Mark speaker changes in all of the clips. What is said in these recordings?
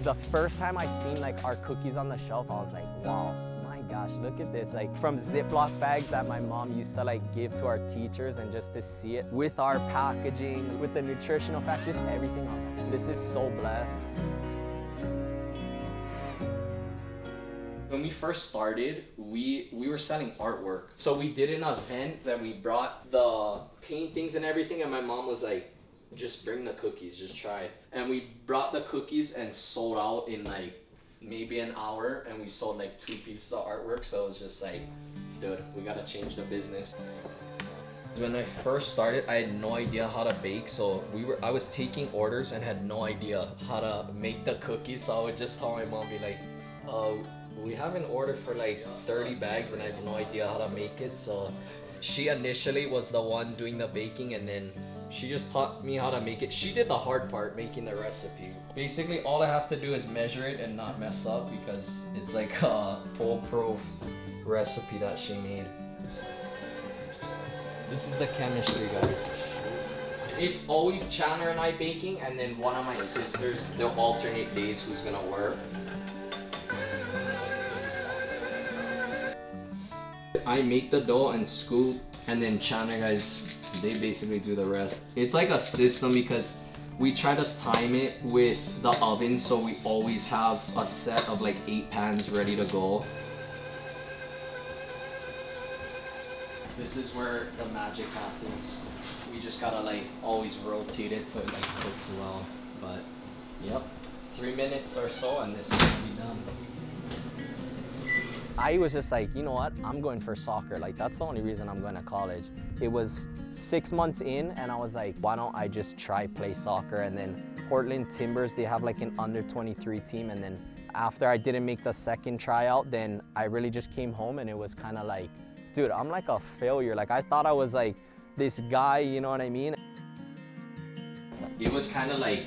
Speaker 1: The first time I seen like our cookies on the shelf, I was like, wow, my gosh, look at this. Like from Ziploc bags that my mom used to like give to our teachers, and just to see it with our packaging, with the nutritional facts, just everything, I was like, this is so blessed. When we first started, we were selling artwork. So we did an event and we brought the paintings and everything, and my mom was like, just bring the cookies, just try it. And we brought the cookies and sold out in like maybe an hour, and we sold like 2 pieces of artwork. So it was just like, dude, we gotta change the business. When I first started, I had no idea how to bake, so I was taking orders and had no idea how to make the cookies. So I would just tell my mom, be like, we have an order for like 30 bags and I have no idea how to make it. So she initially was the one doing the baking, and then she just taught me how to make it. She did the hard part, making the recipe. Basically, all I have to do is measure it and not mess up, because it's like a foolproof recipe that she made. This is the chemistry, guys. It's always Chandler and I baking, and then one of my sisters, they'll alternate days who's gonna work. I make the dough and scoop, and then Chandler guys, they basically do the rest. It's like a system, because we try to time it with the oven, so we always have a set of like 8 pans ready to go. This is where the magic happens. We just gotta like always rotate it so it like cooks well. But yep, 3 minutes or so and this is gonna be done. I was just like, you know what, I'm going for soccer. Like, that's the only reason I'm going to college. It was 6 months in, and I was like, why don't I just try play soccer? And then Portland Timbers, they have like an under 23 team. And then after I didn't make the second tryout, then I really just came home, and it was kind of like, dude, I'm like a failure. Like, I thought I was like this guy, you know what I mean? It was kind of like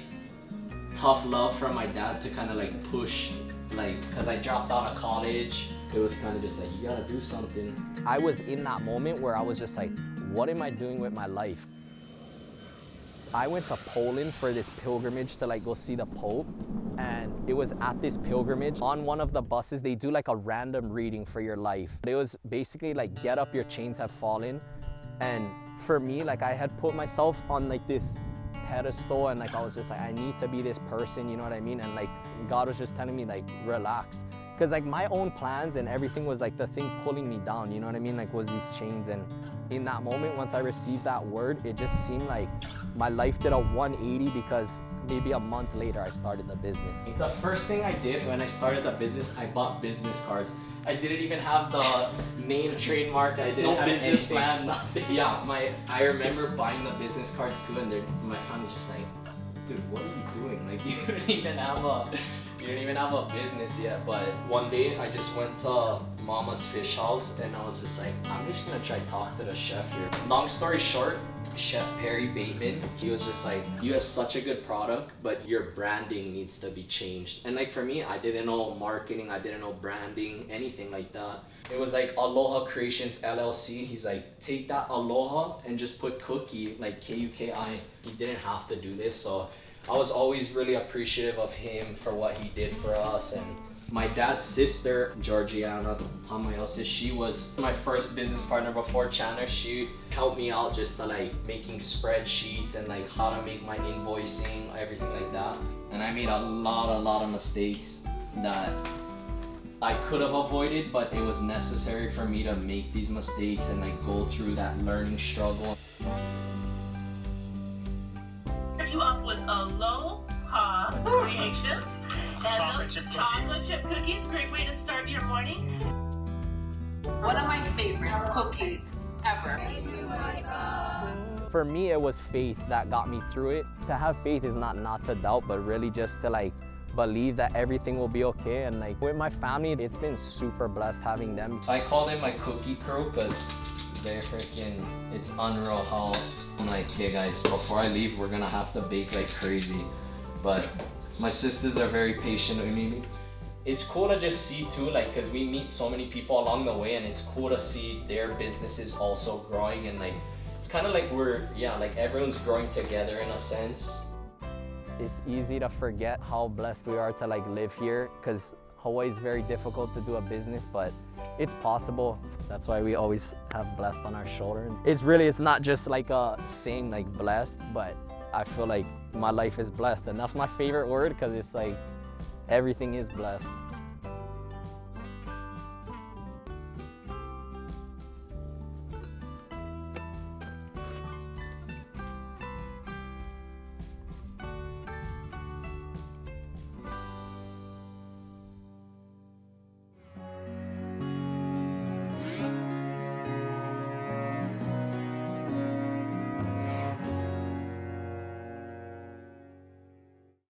Speaker 1: tough love from my dad to kind of like push, like, because I dropped out of college. It was kind of just like, you gotta do something. I was in that moment where I was just like, what am I doing with my life? I went to Poland for this pilgrimage to like go see the Pope. And it was at this pilgrimage, on one of the buses, they do like a random reading for your life. It was basically like, get up, your chains have fallen. And for me, like, I had put myself on like this pedestal, and like I was just like, I need to be this person, you know what I mean? And like God was just telling me like, relax. Because like my own plans and everything was like the thing pulling me down, you know what I mean? Like, was these chains. And in that moment, once I received that word, it just seemed like my life did a 180, because maybe a month later I started the business. The first thing I did when I started the business, I bought business cards. I didn't even have the name trademark. I didn't have business plan, nothing. Yeah, I remember buying the business cards too, and my family's just like, dude, what are you doing? Like, you don't even have a business yet. But one day I just went to Mama's Fish House, and I was just like, I'm just gonna try to talk to the chef here. Long story short, Chef Perry Bateman, he was just like, you have such a good product, but your branding needs to be changed. And like for me, I didn't know marketing, I didn't know branding, anything like that. It was like Aloha Creations LLC. He's like, take that Aloha and just put Kuki, like Kuki. He didn't have to do this. So I was always really appreciative of him for what he did for us. And my dad's sister, Georgiana Tamayosis, she was my first business partner before Chandler. She helped me out just to like making spreadsheets and like how to make my invoicing, everything like that. And I made a lot of mistakes that I could have avoided, but it was necessary for me to make these mistakes and like go through that learning struggle.
Speaker 2: Start you off with Aloha Creations. And chocolate chip cookies, great way to start your morning. One of my favorite cookies ever.
Speaker 1: For me, it was faith that got me through it. To have faith is not to doubt, but really just to like believe that everything will be okay. And like with my family, it's been super blessed having them. I call them my cookie crew because they're freaking, it's unreal how I'm like, hey guys, before I leave, we're gonna have to bake like crazy. But my sisters are very patient with me. It's cool to just see too, like, cause we meet so many people along the way, and it's cool to see their businesses also growing, and like, it's kind of like like everyone's growing together in a sense. it's easy to forget how blessed we are to like live here, because Hawaii is very difficult to do a business, but it's possible. That's why we always have blessed on our shoulder. It's not just like a saying like blessed, but I feel like my life is blessed, and that's my favorite word, because it's like everything is blessed.